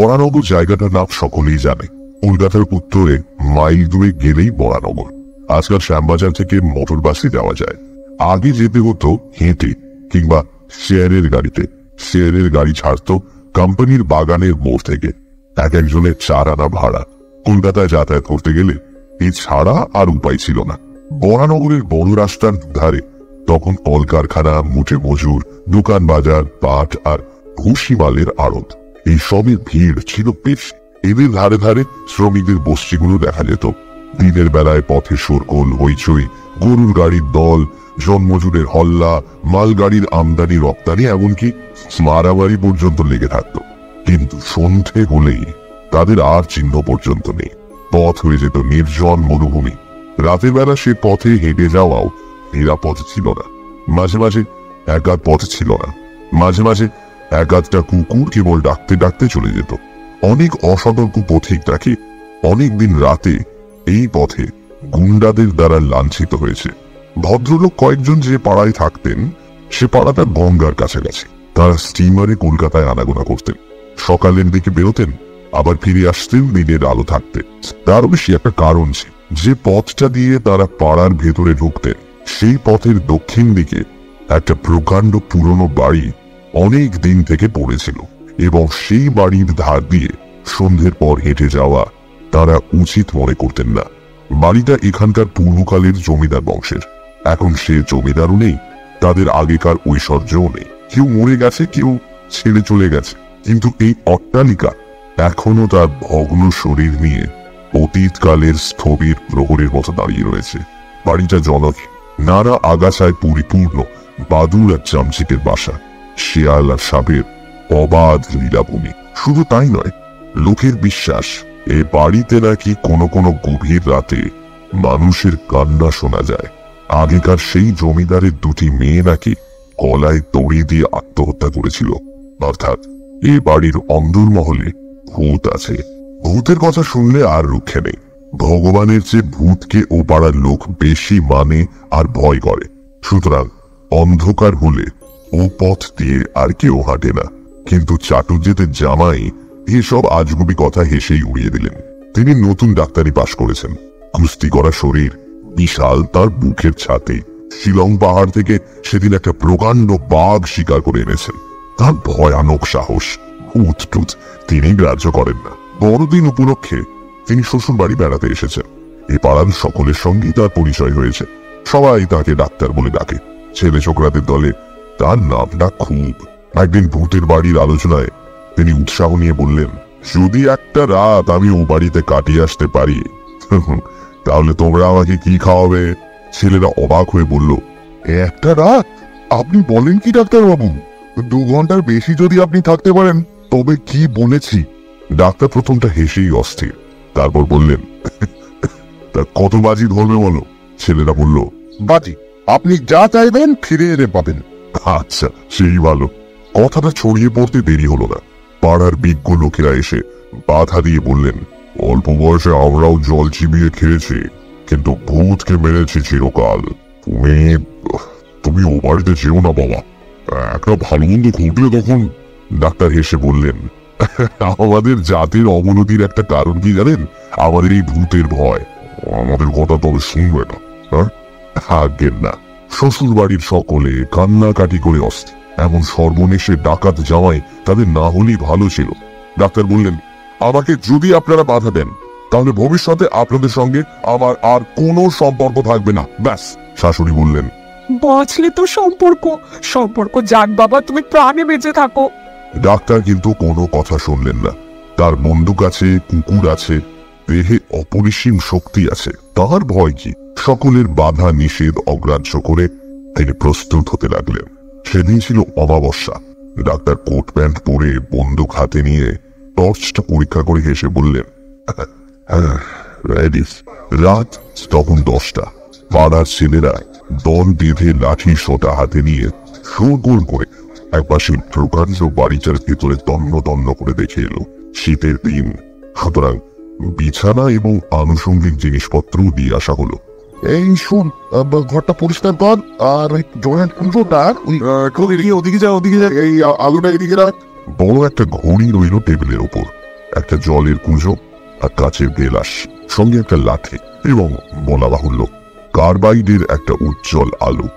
বরানগর জায়গাটার নাম সকলেই জানে। কলকাতার উত্তরে মাইল 2 গেলেই বরানগর। আজকাল শ্যামবাজার থেকে মোটর বাসে যাওয়া যায়। আগে যেতে হতো হেঁটে কিংবা শেয়ারের গাড়িতে। শেয়ারের গাড়ি ছাড়তো কোম্পানির বাগানের মোড় থেকে। এক একজনের 4 আনা ভাড়া। কলকাতায় যাতায়াত করতে গেলে এছাড়া আর উপায় ছিল না। বরানগরের বড় রাস্তার ধারে তখন কলকারখানা, মুঠে মজুর, দোকান বাজার, পাট আর ভুসিমালের আড়ত, এই সবের ভিড় ছিল বেশ। এদের ধারে ধারে শ্রমিকদের বস্তিগুলো দেখা যেত। দিনের বেলায় পথে শোরগোল, হইচই, গরুর গাড়ির দল, জনমজুরের হল্লা, মালগাড়ির আমদানি রপ্তানি, এমনকি মারামারি পর্যন্ত লেগে থাকত। কিন্তু সন্ধে হলেই তাদের আর চিহ্ন পর্যন্ত নেই। পথ হয়ে যেত নির্জন মরুভূমি। রাতের বেলা সে পথে হেঁটে যাওয়াও নিরাপদ ছিল না। মাঝে মাঝে একাধ পথ ছিল না। মাঝে মাঝে একাধটা কুকুর কেবল ডাকতে ডাকতে চলে যেত। অনেক অসতর্ক পথিক নাকি অনেকদিন রাতে এই পথে গুন্ডাদের দ্বারা লাঞ্ছিত হয়েছে। ভদ্রলোক কয়েকজন যে পাড়ায় থাকতেন সে পাড়াটা গঙ্গার কাছাকাছি। তারা স্টিমারে কলকাতায় আনাগোনা করতেন। সকালের দিকে বেরোতেন, আবার ফিরে আসতেন দিনের আলো থাকতে। তারও বেশি একটা কারণ ছিল। যে পথটা দিয়ে তারা পাড়ার ভেতরে ঢুকতেন সেই পথের দক্ষিণ দিকে একটা প্রকাণ্ড পুরনো বাড়ি অনেক দিন থেকে পড়েছিল, এবং সেই বাড়ির ধার দিয়ে সন্ধ্যের পর হেঁটে যাওয়া তারা উচিত মনে করতেন না। বাড়িটা এখানকার পূর্বকালের জমিদার বংশের। এখন সে জমিদারও নেই, তাদের আগেকার ঐশ্বর্যও নেই। কেউ মরে গেছে, কেউ ছেড়ে চলে গেছে, কিন্তু এই অট্টালিকা এখনো তার ভগ্ন শরীর নিয়ে অতীতকালের স্থবির প্রহরের মতো দাঁড়িয়ে রয়েছে। বাড়িটা জনহীন, নানা আগাছায় পরিপূর্ণ বাদুর আর চামচিকের বাসা, শেয়াল আর সাপের অবাধ লীলাভূমি। শুধু তাই নয়, লোকের বিশ্বাস এ বাড়িতে নাকি কোনো কোনো গভীর রাতে মানুষের কান্না শোনা যায়। আগেকার সেই জমিদারের 2টি মেয়ে নাকি গলায় দড়ি দিয়ে আত্মহত্যা করেছিল। অর্থাৎ এ বাড়ির অন্দরমহলে ভূত আছে। ভূতের কথা শুনলে আর রুখে নেই। ভগবানের চেয়ে ভূতকে ও পাড়ার লোক বেশি মানে আর ভয় করে। সুতরাং অন্ধকার হলে ও পথ দিয়ে আর কেউ হাঁটে না। কিন্তু চাটুর্যেদের জামাই এসব আজগুবি কথা হেসেই উড়িয়ে দিলেন। তিনি নতুন ডাক্তারি পাশ করেছেন। কুস্তি করা শরীর, বিশাল তার বুকের ছাতে। শিলং পাহাড় থেকে সেদিন একটা প্রকাণ্ড বাঘ শিকার করে এনেছেন। তার ভয়ানক সাহস। ভূত টুত তিনি গ্রাহ্য করেন না। বড়দিন উপলক্ষে তিনি শ্বশুর বাড়ি বেড়াতে এসেছেন। এ পাড়ার সকলের সঙ্গেই তার পরিচয় হয়েছে। সবাই তাকে ডাক্তার বলে ডাকে। ছেলে ছোকরাদের দলে তার নামটা খুব। একদিন ভূতের বাড়ির আলোচনায় তিনি উৎসাহ নিয়ে বললেন, যদি একটা রাত আমি ও বাড়িতে কাটিয়ে আসতে পারি তাহলে তোমরা আমাকে কি খাওয়াবে? ছেলেরা অবাক হয়ে বলল, একটা রাত? আপনি বলেন কি ডাক্তার বাবু? 2 ঘন্টার বেশি যদি আপনি থাকতে পারেন তবে কি বলেছি? ডাক্তার প্রথমটা হেসেই অস্থির, তারপর বললেন, তা কত বাজি ধরবে বলো? ছেলেরা বলল, বাজি আপনি যা চাইবেন ফিরে এনে পাবেন। আচ্ছা, সেই ভালো। কথাটা ছড়িয়ে পড়তে দেরি হলো না। পাড়ার বিজ্ঞ লোকেরা এসে বাধা দিয়ে বললেন, অল্প বয়সে আমরাও জল চিবিয়ে খেয়েছি, কিন্তু ভূতকে মেরেছি চিরকাল। তুমি ও বাড়িতে যেও না বাবা, একটা ভালো মন্দ ঘটলে তখন। ডাক্তার হেসে বললেন, আমাদের জাতির অবনতির একটা কারণ কি জানেন? আমাদের এই ভূতের ভয়। আমাদের কথা তবে শুনবে না? আগের না। শ্বশুর বাড়ির সকলে কান্নাকাটি করে অস্থির। এমন সর্বনেশে ডাকাত জামাই তাদের না হলেই ভালো ছিল। ডাক্তার বললেন, আমাকে যদি আপনারা বাধা দেন তাহলে ভবিষ্যতে আপনাদের সঙ্গে আমার আর কোনো সম্পর্ক থাকবে না, ব্যাস। শাশুড়ি বললেন, বাঁচলে তো সম্পর্ক যাক বাবা, তুমি প্রাণে বেঁচে থাকো। ডাক্তার কিন্তু কোনো কথা শুনলেন না। তার বন্দুক আছে, কুকুর আছে, দেহে অপরিসীম শক্তি আছে, তার ভয় কি? সকলের বাধা নিষেধ অগ্রাহ্য করে তিনি প্রস্তুত হতে লাগলেন। সেদিন ছিল অমাবস্যা। ডাক্তার কোট প্যান্ট পরে বন্দুক হাতে নিয়ে টর্চটা পরীক্ষা করে হেসে বললেন, রাত তখন 10টা। পাড়ার ছেলেরা দল বেঁধে লাঠি সোটা হাতে নিয়ে শোরগোল করে একপাশে প্রকাণ্ড বাড়িটার ভেতরে তন্ন তন্ন করে দেখে এলো। শীতের দিন, সুতরাং বিছানা এবং আনুষঙ্গিক জিনিসপত্র দিয়ে আসা হলো। এই শোন, ঘরটা পরিষ্কার কর, আর জয়েন্ট কুমড়োটা ওদিকে যা, এই আলুটা এদিকে রাখ। বড় একটা ঘড়ি রইল টেবিলের ওপর। একটা জলের কুঁজো আর কাচের গেলাস, সঙ্গে একটা লাঠি এবং বলা বাহুল্য কার্বাইডের একটা উজ্জ্বল আলো।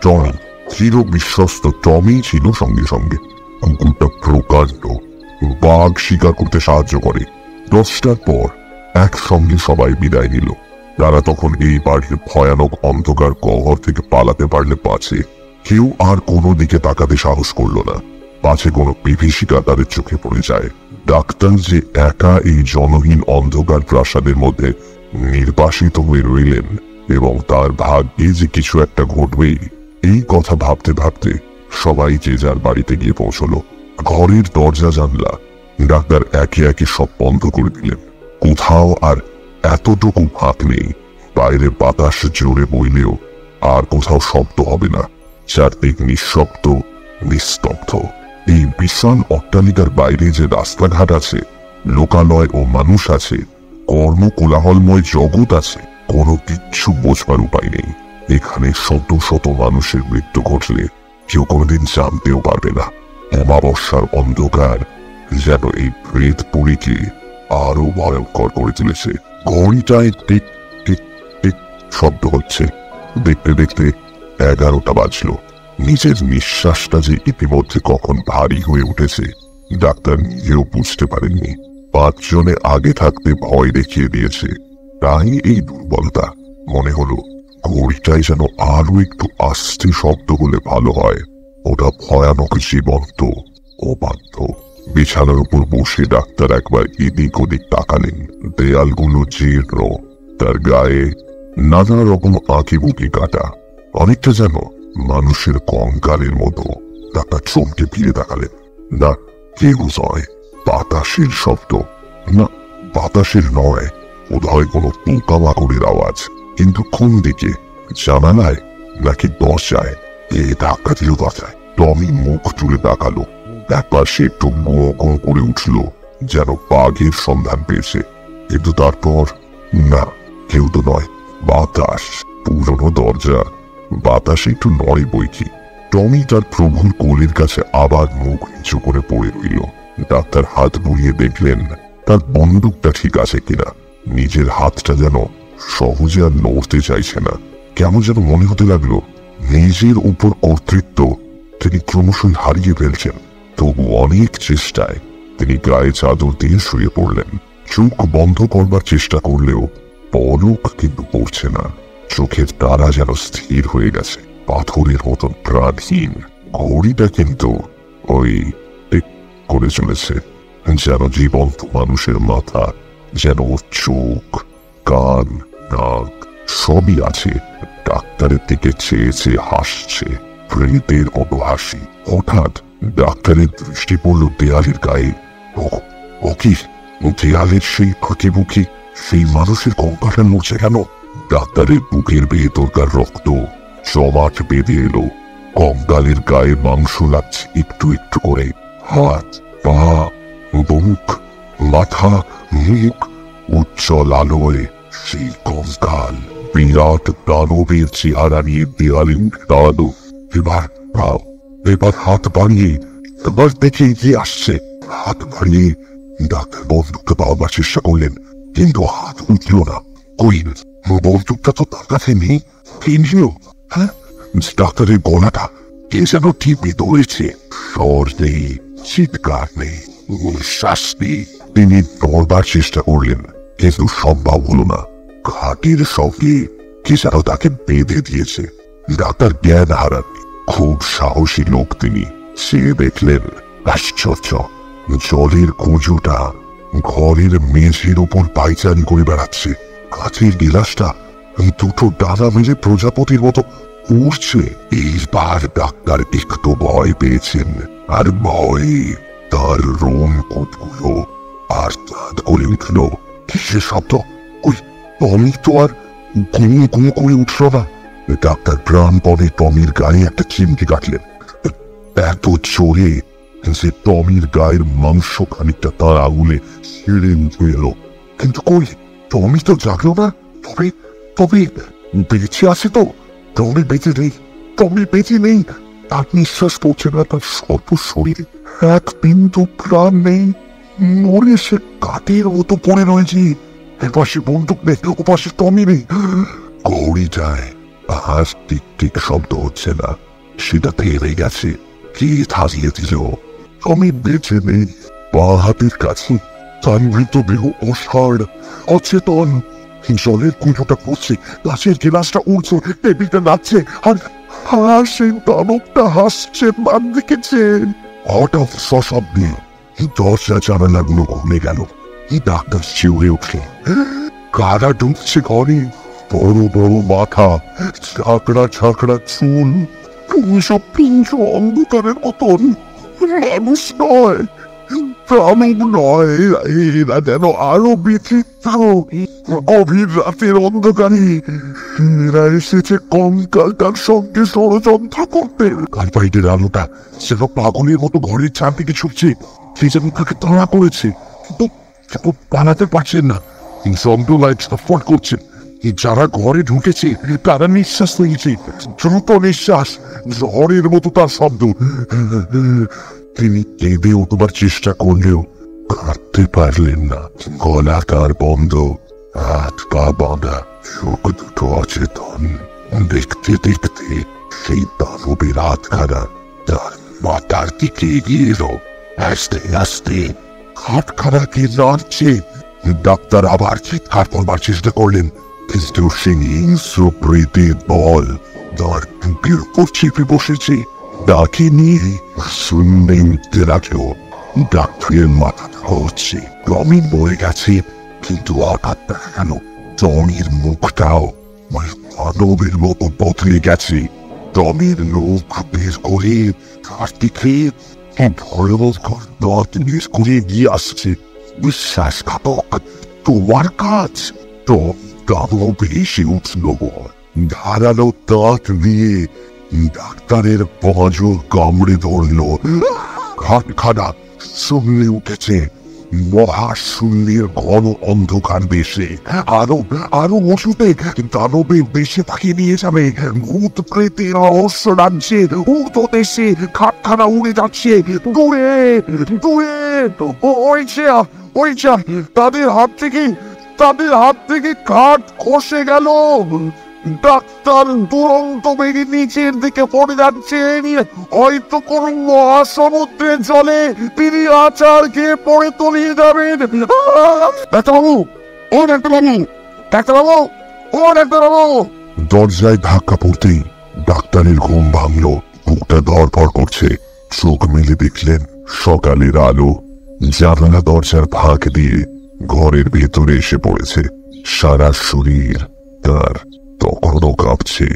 টমি, চির বিশ্বস্ত টমি ছিল সঙ্গে সঙ্গে। কুকুরটা প্রকাণ্ড, বাঘ শিকার করতে সাহায্য করে। 10টার পর একসঙ্গে সবাই বিদায় নিল। তারা তখন এই বাড়ির ভয়ানক অন্ধকার গহ্বর থেকে পালাতে পারলে পাছে। কেউ আর কোনো দিকে তাকাতে সাহস করলো না, পাছে কোনো বিভীষিকা তাদের চোখে পড়ে যায়। ডাক্তার যে একা এই জনহীন অন্ধকার প্রাসাদের মধ্যে নির্বাসিত হয়ে রইলেন এবং তার ভাগ্যে যে কিছু একটা ঘটবে, এই কথা ভাবতে ভাবতে সবাই যে যার বাড়িতে গিয়ে পৌঁছলো। ঘরের দরজা জানলা ডাক্তার একে একে সব বন্ধ করে দিলেন। কোথাও আর এতটুকু ফাঁক নেই। বাইরে বাতাস জোরে বইলেও আর কোথাও শব্দ হবে না। চারদিক নিঃশব্দ, নিস্তব্ধ। এই বিশাল অট্টালিকার বাইরে যে রাস্তাঘাট আছে, লোকালয় ও মানুষ আছে, কর্মকোলাহলময় জগৎ আছে, কোনো কিচ্ছু বোঝবার উপায় নেই। এখানে শত শত মানুষের মৃত্যু ঘটলে কেউ কোনোদিন জানতেও পারবে না। অমাবস্যার অন্ধকার যেন এই প্রেতপুরীকে আরো ভয়ঙ্কর করে তুলেছে। ঘড়িটায় টিক টিক টিক শব্দ হচ্ছে। দেখতে দেখতে 11টা বাজলো। নিজের নিঃশ্বাসটা যে ইতিমধ্যে কখন ভারী হয়ে উঠেছে ডাক্তার নিজেও বুঝতে পারেননি। 5 জনে আগে থাকতে ভয় দেখিয়ে দিয়েছে, তাই এই দুর্বলতা। মনে হলো ঘড়িটাই যেন আরো একটু আস্তে শব্দ হলে ভালো হয়। ওটা ভয়ানক, জীবন্ত, অবাধ্য। বিছানার উপর বসে ডাক্তার একবার এদিক ওদিক তাকালেন। দেয়ালগুলো জীর্ণ, তার গায়ে নানা রকম আঁকিবুকি কাটা, অনেকটা যেন মানুষের কঙ্কালের মতো। ডাক্তার চমকে ফিরে তাকালেন। না, কেউ নয়, বাতাসের শব্দ। না, বাতাসের নয়, বোধহয় কোনো পোকামাকড়ের আওয়াজ। কিন্তু কোন দিকে? জানালায় নাকি দরজায়? এ ধাক্কা দিল দরজায়। টমি মুখ তুলে তাকালো। একবার সে একটু মোঁ করে উঠল, যেন বাঘের সন্ধান পেয়েছে। কিন্তু তারপর না, কেউ তো নয়, বাতাস। পুরনো দরজা, বাতাসে একটু নড়ে বইকি। টমি তার প্রভুর কোলের কাছে আবার মুখ নিচু করে পড়ে রইল। ডাক্তার হাত বুলিয়ে দেখলেন তার বন্দুকটা ঠিক আছে কিনা। নিজের হাতটা যেন সহজে আর নড়তে চাইছে না। কেমন যেন মনে হতে লাগলো নিজের উপর কর্তৃত্ব তিনি ক্রমশই হারিয়ে ফেলছেন। তবু অনেক চেষ্টায় তিনি গায়ে চাদর দিয়ে শুয়ে পড়লেন। চোখ বন্ধ করবার চেষ্টা করলেও পলক কিন্তু পড়ছে না। চোখের তারা যেন স্থির হয়ে গেছে, পাথরের মতন প্রাণহীন। ঘড়িটা কিন্তু ওই টিক করে চলেছে, যেন জীবন্ত মানুষের মাথা, যেন চোখ, কান, নাক সবই আছে। ডাক্তারের দিকে চেয়ে চেয়ে হাসছে, প্রেতের মতো হাসি। হঠাৎ ডাক্তারের দৃষ্টি পড়ল দেয়ালের গায়ে। ও কি? দেয়ালের সেই আঁকিবুকি, সেই মানুষের কঙ্কালটা নড়ছে কেন? ডাক্তারের বুকের ভেতরকার রক্ত জমাট বেঁধে এলো। কঙ্কালের গায়ে মাংস লাগছে একটু একটু করে। হাত, পা, বুক, মাথা, মুখ, উজ্জ্বল আলোয় সেই কঙ্কাল বিরাট দানবের চেহারা নিয়ে দেয়ালে উঠে দাঁড়ালো। এবার হাত বাড়িয়ে, এবার দেখে এগিয়ে আসছে। হাত বাড়িয়ে ডাক্তার বন্দুকটা পাওয়ার চেষ্টা করলেন, কিন্তু হাত উঠল না। কই, বন্দুকটা তো তার কাছে নেই। কে নিল? হ্যাঁ, ডাক্তারের গলাটা কে যেন টিপে ধরেছে। স্বর নেই, চিৎকার নেই, শ্বাস নেই। তিনি ধরবার চেষ্টা করলেন, কিন্তু সম্ভব হলো না। ঘাটের সঙ্গে কে যেন তাকে বেঁধে দিয়েছে। ডাক্তার জ্ঞান হারাননি। খুব সাহসী লোক তিনি। সে দেখলেন আশ্চর্য, জলের কুঁজোটা ঘরের মেঝের ওপর পায়চারি করে বেড়াচ্ছে। কাঁচের গিলাসটা দুটো ডানা মেলে প্রজাপতির মতো উড়ছে। এইবার ডাক্তার একটু ভয় পেয়েছেন, আর ভয়ে তার রোম কূপগুলো আর তাঁত করে উঠল। কিসের শব্দ? ওই টমি তো আর ঘুমিয়ে ঘুমো করে উঠল না। ডাক্তার প্রাণপণে টমির গায়ে একটা চিমটি কাটলেন, এত জোরে যে টমির গায়ের মাংস খানিকটা তার আঙুলে ছিঁড়ে উঠে এলো। কিন্তু কই, টমি তো জাগলো না। তবে তবে বেঁচে আছে তো? টমি বেঁচে নেই, টমি বেঁচে নেই। তার নিঃশ্বাস পড়ছে না, তার সর্ব শরীরে এক বিন্দু প্রাণ নেই। মরে সে কাঠের মতো পড়ে রয়েছে। এপাশে বন্দুক নেই, ওপাশে টমি নেই। গৌরী যায়, হাঁস টিক টিক শব্দ হচ্ছে না। সেটা থেমে গেছে। কে থামিয়ে দিল? টমি বেঁচে নেই। বা হাতের কাছে তার মৃতদেহ অসাড়, অচেতন। জলের কুঁজোটা পড়ছে, গাছের গিলাসটা উঠছে, টেবিলটা নাচছে, আর সেই দানবটা হাসছে, মান দেখেছেন। হঠাৎ সশব্দে দরজা জানালাগুলো খুলে গেল। ডাক্তার শিউরে উঠলেন। কারা ঢুকছে ঘরে? বড় বড় মাথা, ঝাঁকড়া ঝাঁকড়া চুল, সব পিঞ্চ অন্ধকারের মতন। মানুষ নয়, প্রাণব নয়, এরা যেন আরো বিচিত্র। গভীর রাতের অন্ধকারে এরা এসেছে কঙ্কালটার সঙ্গে ষড়যন্ত্র করতে। কার্বাইডের আলোটা যেন পাগলের মতো ঘরের চারদিকে ছুটছে। সে যেন তাকে তাড়া করেছে, কিন্তু পালাতে পারছেন না। শব্দ লাইট ছটফট করছেন। যারা ঘরে ঢুকেছে তারা নিঃশ্বাস নিয়েছে, দ্রুত নিঃশ্বাস, ঝড়ের মতো তার শব্দ। তিনি কেঁদে উঠবার চেষ্টা করলেও কাঁদতে পারলেন না। গলা তার বন্ধ, হাত পা বাঁধা, চোখ দুটো অচেতন। দেখতে দেখতে সেই দানবের হাতখানা তার মাথার দিকে এগিয়ে এলো। আস্তে আস্তে হাতখানাকে নাড়ছে। ডাক্তার আবার চিৎকার করবার চেষ্টা করলেন, কিন্তু সেই হিংস্র প্রেতের বল তার বুকের উপর চেপে বসেছে। তাকে নিয়ে শূন্যে উঠতে রাখলো। ডাক্তারের মাথা হচ্ছে টমি বয়ে গেছে, কিন্তু হঠাৎ দেখা গেল টমির মুখটাও মানবের মতো বদলে গেছে। টমির মুখ বের করে কার্তিকে ভয়ঙ্কর দাঁত বের করে গিয়ে আসছে। বিশ্বাসঘাতক, তোমার কাজ। টম দাঁড়ো ভেসে উঠল। ধারালো দাঁত দিয়ে ডাক্তারের পাঁজর কামড়ে ধরল। ঘাটখানা শুনলে উঠেছে। মহাশূন্যের ঘন অন্ধকার বেশে আরো আরো ওষুধে দানবের বেশে তাকে নিয়ে যাবে। ভূত প্রেতের রহস্য রাজ্যে, ভূত দেশে ঘাটখানা উড়ে যাচ্ছে দূরে দূরে। ওই যা তাদের হাত থেকে কাঠ খসে গেল। ডাক্তার দুরন্ত বেগে নিচের দিকে পড়ে যাচ্ছেন। হয়তো কোন মহাসমুদ্রের জলে তিনি আচার খেয়ে পড়ে তলিয়ে যাবেন। ডাক্তারবাবু, ও ডাক্তারবাবু, ডাক্তারবাবু, ও ডাক্তারবাবু। দরজায় ধাক্কা পড়তেই ডাক্তারের ঘুম ভাঙলো। বুকটা ধড়ফড় করছে। চোখ মেলে দেখলেন সকালের আলো জানালা দরজার ফাঁক দিয়ে ঘরের ভেতরে এসে পড়েছে। সারা শরীর তার তখনও কাঁপছে।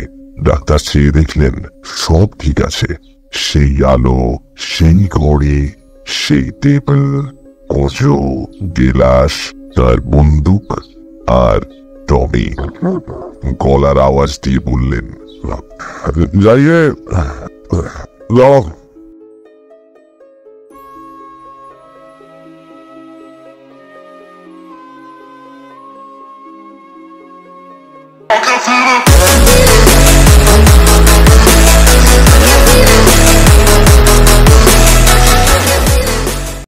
ডাক্তার চেয়ে দেখলেন সব ঠিক আছে। সেই আলো, সেই ঘড়ি, সেই টেবিল, কচু, গিলাস, তার বন্দুক আর টমি। গলার আওয়াজ দিয়ে বললেন, যাইয়ে